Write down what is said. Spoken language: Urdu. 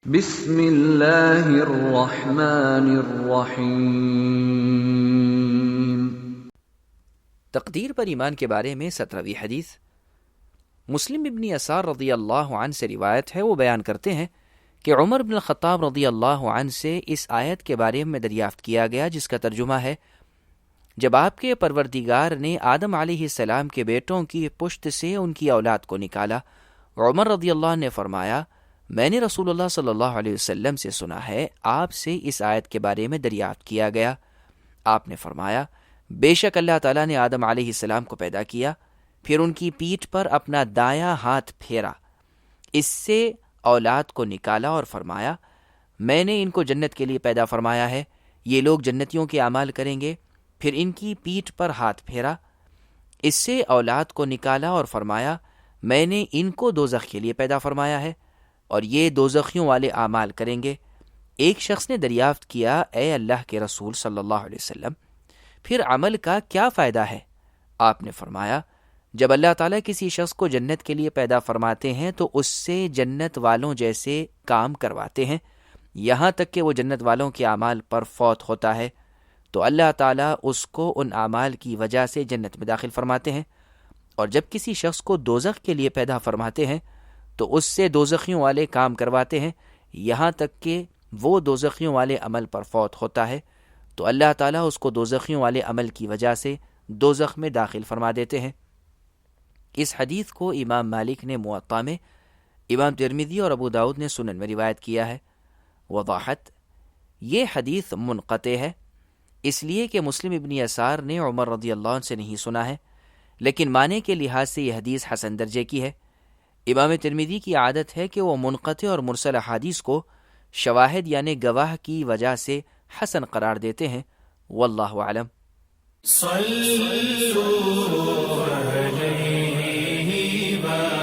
بسم اللہ الرحمن الرحیم۔ تقدیر پر ایمان کے بارے میں 17ویں حدیث مسلم ابن یسار رضی اللہ عنہ سے روایت ہے۔ وہ بیان کرتے ہیں کہ عمر بن الخطاب رضی اللہ عنہ سے اس آیت کے بارے میں دریافت کیا گیا، جس کا ترجمہ ہے: جب آپ کے پروردگار نے آدم علیہ السلام کے بیٹوں کی پشت سے ان کی اولاد کو نکالا، عمر رضی اللہ عنہ نے فرمایا، میں نے رسول اللہ صلی اللہ علیہ وسلم سے سنا ہے، آپ سے اس آیت کے بارے میں دریافت کیا گیا۔ آپ نے فرمایا، بے شک اللہ تعالیٰ نے آدم علیہ السلام کو پیدا کیا، پھر ان کی پیٹھ پر اپنا دایاں ہاتھ پھیرا، اس سے اولاد کو نکالا اور فرمایا، میں نے ان کو جنت کے لیے پیدا فرمایا ہے، یہ لوگ جنتیوں کے اعمال کریں گے۔ پھر ان کی پیٹھ پر ہاتھ پھیرا، اس سے اولاد کو نکالا اور فرمایا، میں نے ان کو دوزخ کے لیے پیدا فرمایا ہے اور یہ دوزخیوں والے اعمال کریں گے۔ ایک شخص نے دریافت کیا، اے اللہ کے رسول صلی اللہ علیہ وسلم، پھر عمل کا کیا فائدہ ہے؟ آپ نے فرمایا، جب اللہ تعالیٰ کسی شخص کو جنت کے لیے پیدا فرماتے ہیں تو اس سے جنت والوں جیسے کام کرواتے ہیں، یہاں تک کہ وہ جنت والوں کے اعمال پر فوت ہوتا ہے تو اللہ تعالیٰ اس کو ان اعمال کی وجہ سے جنت میں داخل فرماتے ہیں، اور جب کسی شخص کو دوزخ کے لیے پیدا فرماتے ہیں تو اس سے دوزخیوں والے کام کرواتے ہیں، یہاں تک کہ وہ دوزخیوں والے عمل پر فوت ہوتا ہے تو اللہ تعالیٰ اس کو دوزخیوں والے عمل کی وجہ سے دوزخ میں داخل فرما دیتے ہیں۔ اس حدیث کو امام مالک نے موطا میں، امام ترمذی اور ابو داؤد نے سنن میں روایت کیا ہے۔ وضاحت: یہ حدیث منقطع ہے، اس لیے کہ مسلم ابن یسار نے عمر رضی اللہ عنہ سے نہیں سنا ہے، لیکن معنی کے لحاظ سے یہ حدیث حسن درجے کی ہے۔ امام ترمذی کی عادت ہے کہ وہ منقطع اور مرسل احادیث کو شواہد یعنی گواہ کی وجہ سے حسن قرار دیتے ہیں۔ واللہ اعلم۔ صلوا علیہ وسلم۔